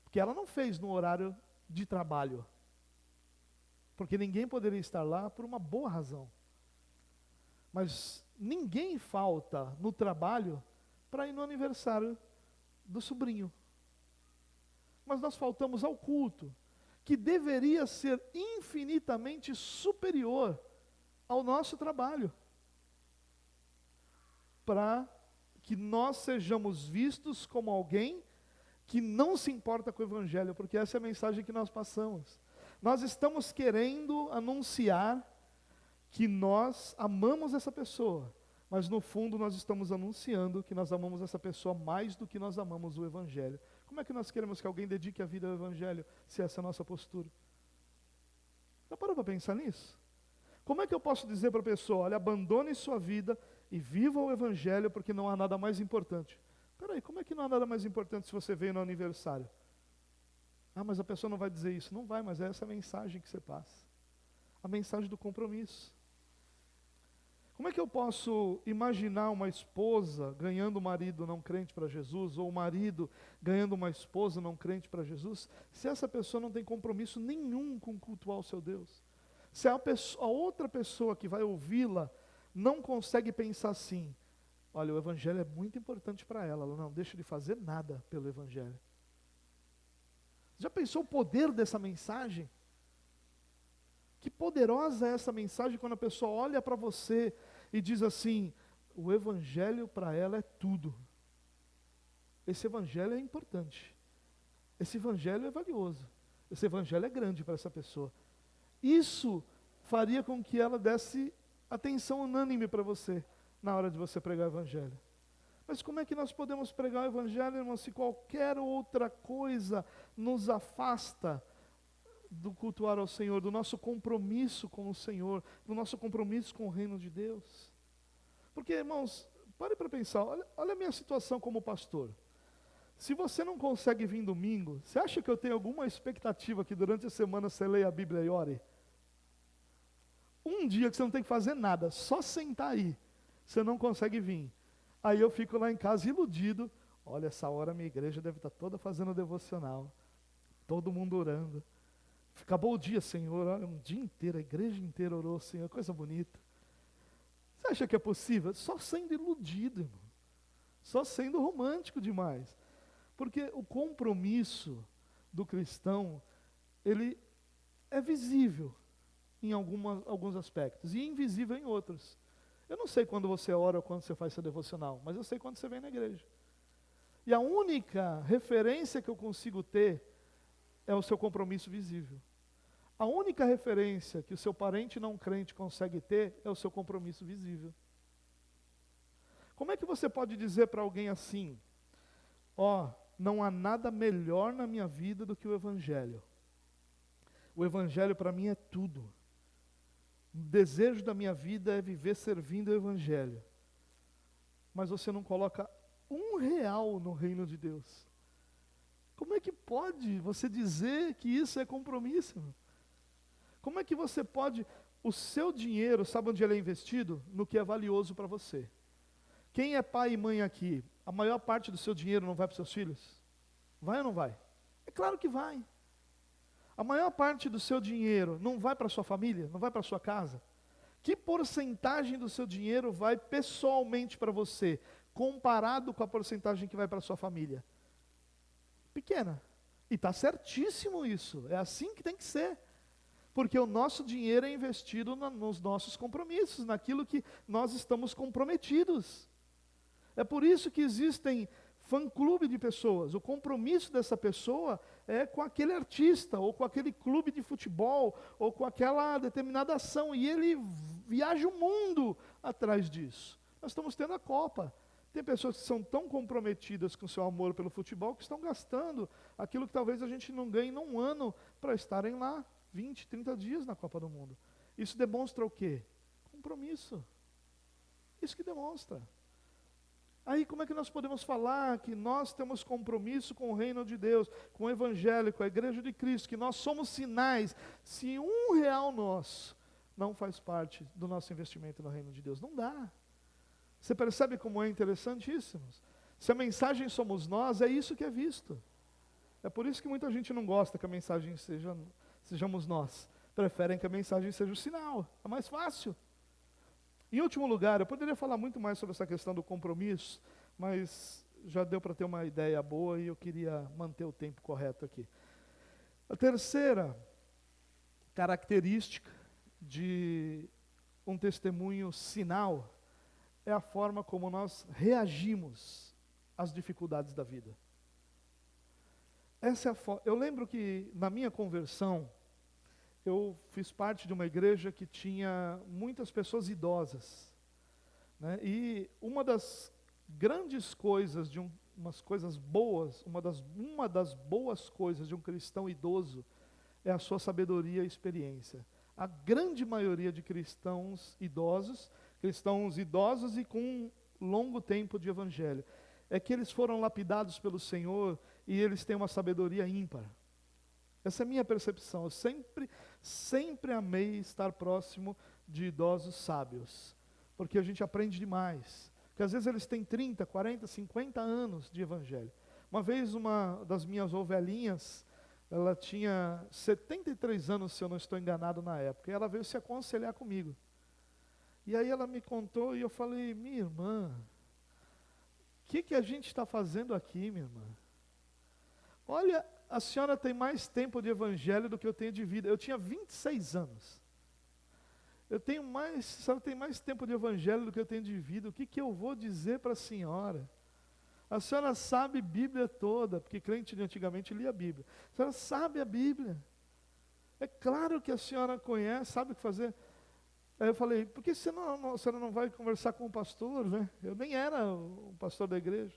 Porque ela não fez no horário de trabalho. Porque ninguém poderia estar lá por uma boa razão. Mas ninguém falta no trabalho para ir no aniversário do sobrinho. Mas nós faltamos ao culto, que deveria ser infinitamente superior ao nosso trabalho, para que nós sejamos vistos como alguém que não se importa com o Evangelho, porque essa é a mensagem que nós passamos. Nós estamos querendo anunciar que nós amamos essa pessoa, mas no fundo nós estamos anunciando que nós amamos essa pessoa mais do que nós amamos o Evangelho. Como é que nós queremos que alguém dedique a vida ao Evangelho, se essa é a nossa postura? Já parou para pensar nisso? Como é que eu posso dizer para a pessoa, olha, abandone sua vida e viva o Evangelho, porque não há nada mais importante? Peraí, como é que não há nada mais importante se você veio no aniversário? Ah, mas a pessoa não vai dizer isso. Não vai, mas é essa a mensagem que você passa. A mensagem do compromisso. Como é que eu posso imaginar uma esposa ganhando um marido não crente para Jesus, ou um marido ganhando uma esposa não crente para Jesus, se essa pessoa não tem compromisso nenhum com cultuar o seu Deus? Se a outra pessoa que vai ouvi-la não consegue pensar assim, olha, o Evangelho é muito importante para ela, ela não deixa de fazer nada pelo Evangelho. Já pensou o poder dessa mensagem? Que poderosa é essa mensagem quando a pessoa olha para você e diz assim, o Evangelho para ela é tudo. Esse Evangelho é importante. Esse Evangelho é valioso. Esse Evangelho é grande para essa pessoa. Isso faria com que ela desse atenção unânime para você na hora de você pregar o Evangelho. Mas como é que nós podemos pregar o Evangelho, irmão, se qualquer outra coisa nos afasta do cultuar ao Senhor, do nosso compromisso com o Senhor, do nosso compromisso com o reino de Deus? Porque, irmãos, pare para pensar, olha a minha situação como pastor. Se você não consegue vir domingo, você acha que eu tenho alguma expectativa que durante a semana você leia a Bíblia e ore? Um dia que você não tem que fazer nada, só sentar aí, você não consegue vir. Aí eu fico lá em casa iludido, olha, essa hora a minha igreja deve estar toda fazendo devocional, todo mundo orando. Acabou o dia, Senhor, olha, um dia inteiro, a igreja inteira orou, Senhor, coisa bonita. Você acha que é possível? Só sendo iludido, irmão. Só sendo romântico demais. Porque o compromisso do cristão, ele é visível em alguns aspectos e invisível em outros. Eu não sei quando você ora ou quando você faz seu devocional, mas eu sei quando você vem na igreja. E a única referência que eu consigo ter é o seu compromisso visível. A única referência que o seu parente não crente consegue ter é o seu compromisso visível. Como é que você pode dizer para alguém assim, não há nada melhor na minha vida do que o Evangelho. O Evangelho para mim é tudo. O desejo da minha vida é viver servindo o Evangelho. Mas você não coloca R$1 no reino de Deus. Como é que pode você dizer que isso é compromisso? Como é que você pode, o seu dinheiro, sabe onde ele é investido? No que é valioso para você. Quem é pai e mãe aqui, a maior parte do seu dinheiro não vai para os seus filhos? Vai ou não vai? É claro que vai. A maior parte do seu dinheiro não vai para a sua família, não vai para a sua casa? Que porcentagem do seu dinheiro vai pessoalmente para você, comparado com a porcentagem que vai para a sua família? Pequena. E está certíssimo isso, é assim que tem que ser. Porque o nosso dinheiro é investido nos nossos compromissos, naquilo que nós estamos comprometidos. É por isso que existem fã-clube de pessoas. O compromisso dessa pessoa é com aquele artista, ou com aquele clube de futebol, ou com aquela determinada ação, e ele viaja o mundo atrás disso. Nós estamos tendo a Copa. Tem pessoas que são tão comprometidas com o seu amor pelo futebol, que estão gastando aquilo que talvez a gente não ganhe num ano, para estarem lá 20, 30 dias na Copa do Mundo. Isso demonstra o quê? Compromisso. Isso que demonstra. Aí como é que nós podemos falar que nós temos compromisso com o reino de Deus, com o Evangelho, com a Igreja de Cristo, que nós somos sinais, se R$1 nosso não faz parte do nosso investimento no reino de Deus? Não dá. Você percebe como é interessantíssimo? Se a mensagem somos nós, é isso que é visto. É por isso que muita gente não gosta que a mensagem sejamos nós. Preferem que a mensagem seja o sinal. É mais fácil. Em último lugar, eu poderia falar muito mais sobre essa questão do compromisso, mas já deu para ter uma ideia boa e eu queria manter o tempo correto aqui. A terceira característica de um testemunho sinal é a forma como nós reagimos às dificuldades da vida. Eu lembro que na minha conversão, eu fiz parte de uma igreja que tinha muitas pessoas idosas, né? E uma das grandes coisas, umas coisas boas, uma das boas coisas de um cristão idoso é a sua sabedoria e experiência. A grande maioria de cristãos idosos e com um longo tempo de evangelho, é que eles foram lapidados pelo Senhor e eles têm uma sabedoria ímpar. Essa é a minha percepção. Eu sempre amei estar próximo de idosos sábios, porque a gente aprende demais. Porque às vezes eles têm 30, 40, 50 anos de evangelho. Uma vez uma das minhas ovelhinhas, ela tinha 73 anos, se eu não estou enganado na época, e ela veio se aconselhar comigo. E aí ela me contou e eu falei, minha irmã, o que a gente está fazendo aqui, minha irmã? Olha, a senhora tem mais tempo de evangelho do que eu tenho de vida. Eu tinha 26 anos. A senhora tem mais tempo de evangelho do que eu tenho de vida. O que eu vou dizer para a senhora? A senhora sabe Bíblia toda, porque crente de antigamente lia a Bíblia. A senhora sabe a Bíblia. É claro que a senhora conhece, sabe o que fazer. Aí eu falei, por que a senhora não vai conversar com o pastor, né? Eu nem era o pastor da igreja.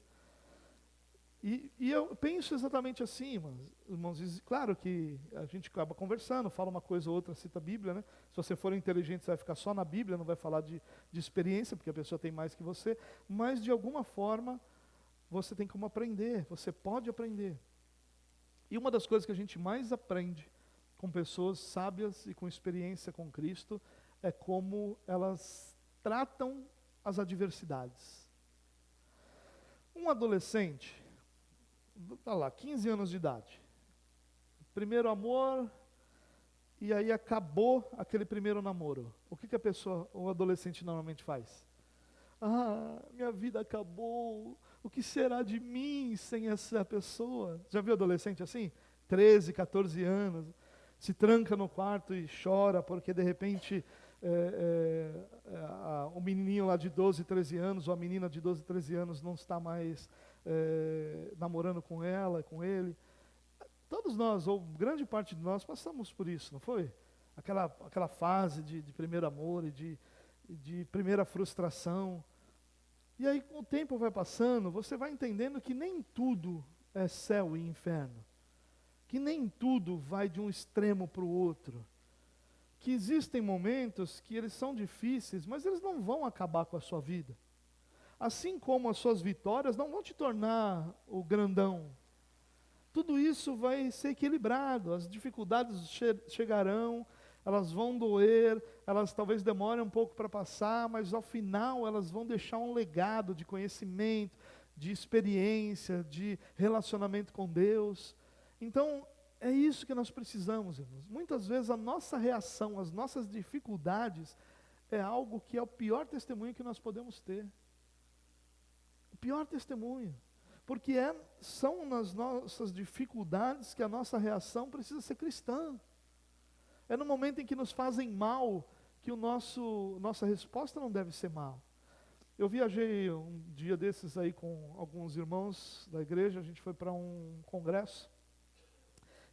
E eu penso exatamente assim, irmãos. Claro que a gente acaba conversando, fala uma coisa ou outra, cita a Bíblia, né? Se você for inteligente, você vai ficar só na Bíblia, não vai falar de experiência, porque a pessoa tem mais que você. Mas, de alguma forma, você tem como aprender, você pode aprender. E uma das coisas que a gente mais aprende com pessoas sábias e com experiência com Cristo é como elas tratam as adversidades. Um adolescente, tá lá, 15 anos de idade, primeiro amor, e aí acabou aquele primeiro namoro. O que o adolescente normalmente faz? Ah, minha vida acabou, o que será de mim sem essa pessoa? Já viu adolescente assim? 13, 14 anos, se tranca no quarto e chora, porque de repente o menininho lá de 12, 13 anos, ou a menina de 12, 13 anos não está mais namorando com ela, com ele. Todos nós, ou grande parte de nós, passamos por isso, não foi? Aquela fase de primeiro amor e de primeira frustração. E aí, com o tempo vai passando, você vai entendendo que nem tudo é céu e inferno. Que nem tudo vai de um extremo para o outro. Que existem momentos que eles são difíceis, mas eles não vão acabar com a sua vida. Assim como as suas vitórias não vão te tornar o grandão. Tudo isso vai ser equilibrado, as dificuldades chegarão, elas vão doer, elas talvez demorem um pouco para passar, mas ao final elas vão deixar um legado de conhecimento, de experiência, de relacionamento com Deus. Então, é isso que nós precisamos, irmãos. Muitas vezes a nossa reação às nossas dificuldades é algo que é o pior testemunho que nós podemos ter. O pior testemunho. Porque são nas nossas dificuldades que a nossa reação precisa ser cristã. É no momento em que nos fazem mal que nossa resposta não deve ser mal. Eu viajei um dia desses aí com alguns irmãos da igreja, a gente foi para um congresso.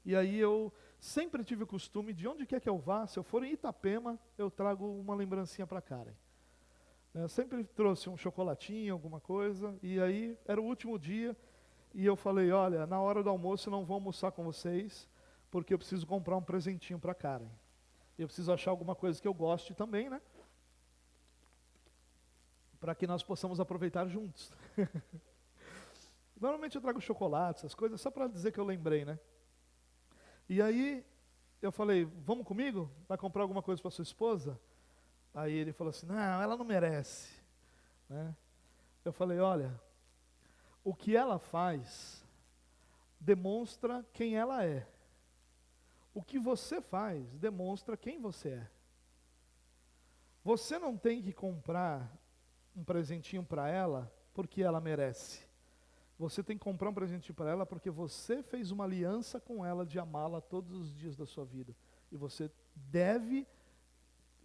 E aí eu sempre tive o costume, de onde quer que eu vá, se eu for em Itapema, eu trago uma lembrancinha para Karen. Eu sempre trouxe um chocolatinho, alguma coisa, e aí era o último dia, e eu falei, olha, na hora do almoço eu não vou almoçar com vocês, porque eu preciso comprar um presentinho para Karen. Eu preciso achar alguma coisa que eu goste também, né? Para que nós possamos aproveitar juntos. Normalmente eu trago chocolate, essas coisas, só para dizer que eu lembrei, né? E aí eu falei, vamos comigo? Vai comprar alguma coisa para sua esposa? Aí ele falou assim, não, ela não merece, né? Eu falei, olha, o que ela faz demonstra quem ela é. O que você faz demonstra quem você é. Você não tem que comprar um presentinho para ela porque ela merece. Você tem que comprar um presentinho para ela porque você fez uma aliança com ela de amá-la todos os dias da sua vida. E você deve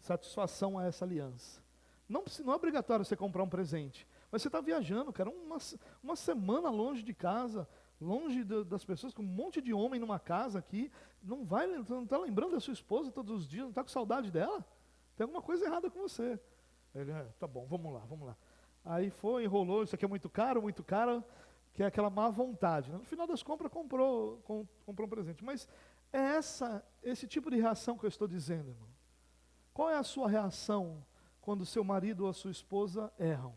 satisfação a essa aliança. Não é obrigatório você comprar um presente, mas você está viajando, cara, uma semana longe de casa, longe das pessoas, com um monte de homem numa casa aqui, você não está lembrando da sua esposa todos os dias, não está com saudade dela? Tem alguma coisa errada com você. Ele, tá bom, vamos lá. Aí foi, enrolou, isso aqui é muito caro, que é aquela má vontade. No final das compras, comprou um presente. Mas é esse tipo de reação que eu estou dizendo, irmão. Qual é a sua reação quando seu marido ou a sua esposa erram?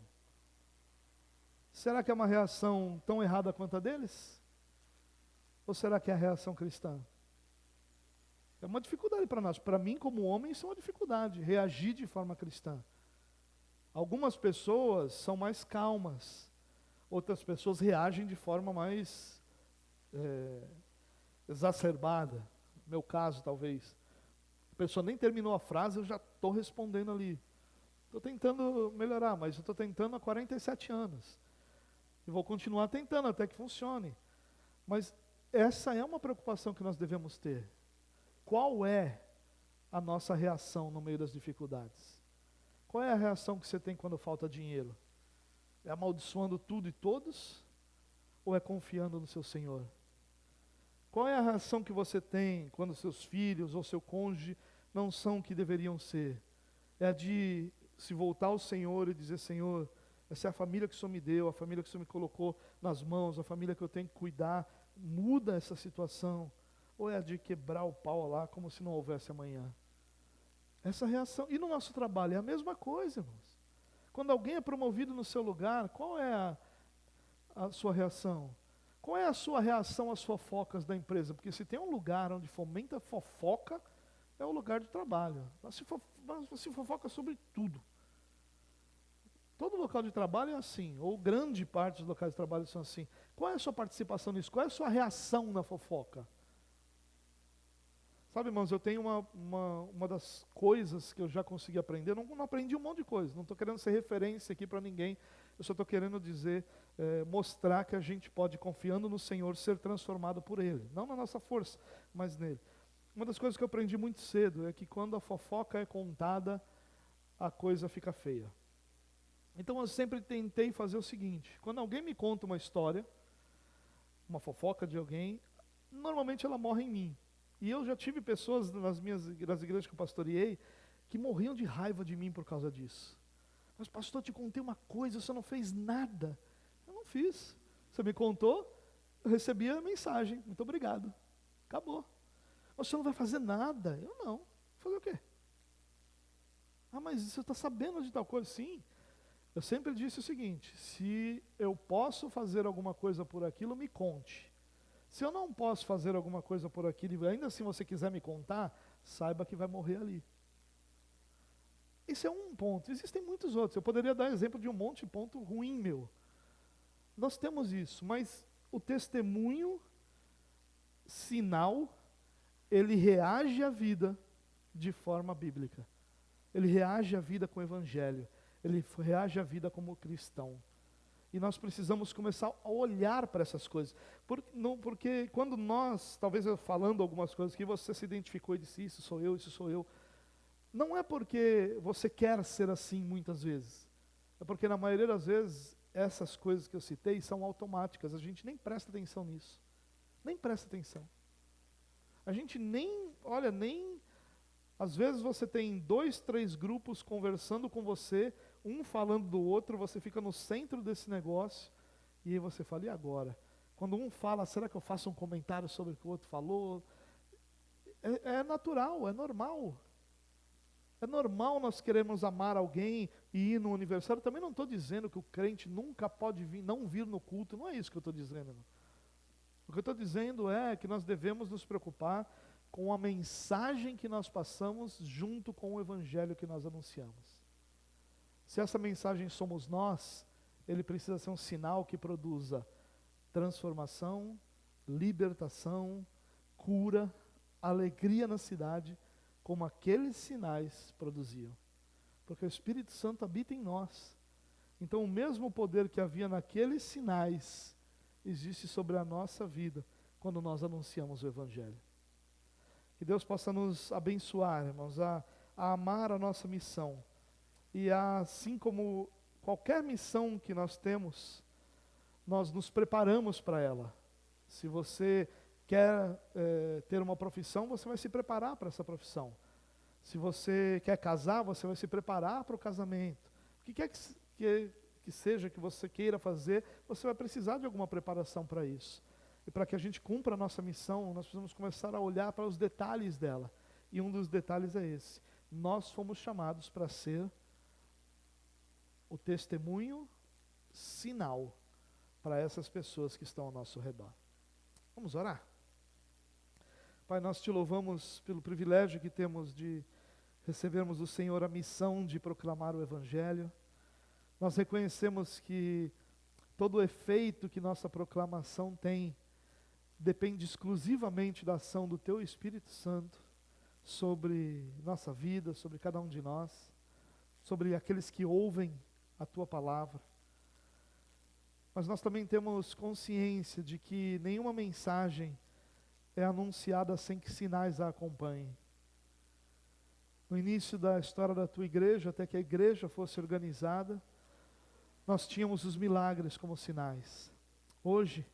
Será que é uma reação tão errada quanto a deles? Ou será que é a reação cristã? É uma dificuldade para nós. Para mim, como homem, isso é uma dificuldade, reagir de forma cristã. Algumas pessoas são mais calmas, outras pessoas reagem de forma mais exacerbada. No meu caso, talvez. A pessoa nem terminou a frase, eu já estou respondendo ali. Estou tentando melhorar, mas eu estou tentando há 47 anos. E vou continuar tentando até que funcione. Mas essa é uma preocupação que nós devemos ter. Qual é a nossa reação no meio das dificuldades? Qual é a reação que você tem quando falta dinheiro? É amaldiçoando tudo e todos? Ou é confiando no seu Senhor? Qual é a reação que você tem quando seus filhos ou seu cônjuge não são o que deveriam ser? É a de se voltar ao Senhor e dizer, Senhor, essa é a família que o Senhor me deu, a família que o Senhor me colocou nas mãos, a família que eu tenho que cuidar, muda essa situação. Ou é a de quebrar o pau lá como se não houvesse amanhã? Essa reação. E no nosso trabalho é a mesma coisa, irmãos. Quando alguém é promovido no seu lugar, qual é a sua reação? Qual é a sua reação às fofocas da empresa? Porque se tem um lugar onde fomenta fofoca, é o lugar de trabalho. Mas se fofoca sobre tudo. Todo local de trabalho é assim, ou grande parte dos locais de trabalho são assim. Qual é a sua participação nisso? Qual é a sua reação na fofoca? Sabe, irmãos, eu tenho uma das coisas que eu já consegui aprender, não aprendi um monte de coisa, não estou querendo ser referência aqui para ninguém, eu só estou querendo dizer, mostrar que a gente pode, confiando no Senhor, ser transformado por Ele. Não na nossa força, mas nele. Uma das coisas que eu aprendi muito cedo é que quando a fofoca é contada, a coisa fica feia. Então eu sempre tentei fazer o seguinte, quando alguém me conta uma história, uma fofoca de alguém, normalmente ela morre em mim. E eu já tive pessoas nas igrejas que eu pastoreei, que morriam de raiva de mim por causa disso. Mas pastor, eu te contei uma coisa, você não fez nada. Eu não fiz. Você me contou, eu recebi a mensagem, muito obrigado. Acabou. Você não vai fazer nada? Eu não. Fazer o quê? Ah, mas você está sabendo de tal coisa? Sim. Eu sempre disse o seguinte, se eu posso fazer alguma coisa por aquilo, me conte. Se eu não posso fazer alguma coisa por aquilo, e ainda assim você quiser me contar, saiba que vai morrer ali. Esse é um ponto, existem muitos outros, eu poderia dar exemplo de um monte de ponto ruim meu. Nós temos isso, mas o testemunho, sinal, ele reage à vida de forma bíblica. Ele reage à vida com o Evangelho. Ele reage à vida como cristão. E nós precisamos começar a olhar para essas coisas. Porque quando nós, talvez eu falando algumas coisas que você se identificou e disse, isso sou eu. Não é porque você quer ser assim muitas vezes. É porque na maioria das vezes, essas coisas que eu citei são automáticas. A gente nem presta atenção nisso. Nem presta atenção. A gente nem, às vezes você tem 2, 3 grupos conversando com você, um falando do outro, você fica no centro desse negócio, e aí você fala, e agora? Quando um fala, será que eu faço um comentário sobre o que o outro falou? É natural, é normal. É normal nós queremos amar alguém e ir no aniversário. Também não estou dizendo que o crente nunca pode não vir no culto, não é isso que eu estou dizendo. Não. O que eu estou dizendo é que nós devemos nos preocupar com a mensagem que nós passamos junto com o evangelho que nós anunciamos. Se essa mensagem somos nós, ele precisa ser um sinal que produza transformação, libertação, cura, alegria na cidade, como aqueles sinais produziam. Porque o Espírito Santo habita em nós. Então o mesmo poder que havia naqueles sinais, existe sobre a nossa vida, quando nós anunciamos o Evangelho. Que Deus possa nos abençoar, irmãos, a a amar a nossa missão. E assim como qualquer missão que nós temos, nós nos preparamos para ela. Se você quer ter uma profissão, você vai se preparar para essa profissão. Se você quer casar, você vai se preparar para o casamento. O que quer que seja que você queira fazer, você vai precisar de alguma preparação para isso. E para que a gente cumpra a nossa missão, nós precisamos começar a olhar para os detalhes dela. E um dos detalhes é esse: nós fomos chamados para ser o testemunho, sinal para essas pessoas que estão ao nosso redor. Vamos orar? Pai, nós te louvamos pelo privilégio que temos de recebermos do Senhor a missão de proclamar o Evangelho. Nós reconhecemos que todo o efeito que nossa proclamação tem depende exclusivamente da ação do Teu Espírito Santo sobre nossa vida, sobre cada um de nós, sobre aqueles que ouvem a Tua palavra. Mas nós também temos consciência de que nenhuma mensagem é anunciada sem que sinais a acompanhem. No início da história da Tua igreja, até que a igreja fosse organizada, nós tínhamos os milagres como sinais. Hoje,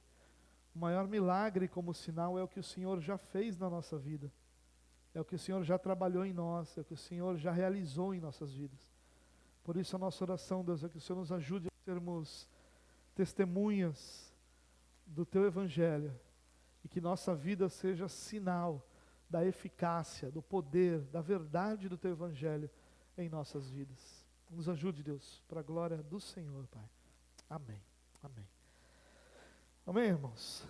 o maior milagre como sinal é o que o Senhor já fez na nossa vida. É o que o Senhor já trabalhou em nós, é o que o Senhor já realizou em nossas vidas. Por isso a nossa oração, Deus, é que o Senhor nos ajude a sermos testemunhas do Teu Evangelho e que nossa vida seja sinal da eficácia, do poder, da verdade do Teu Evangelho em nossas vidas. Nos ajude, Deus, para a glória do Senhor, Pai. Amém. Amém. Amém, irmãos.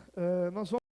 Nós vamos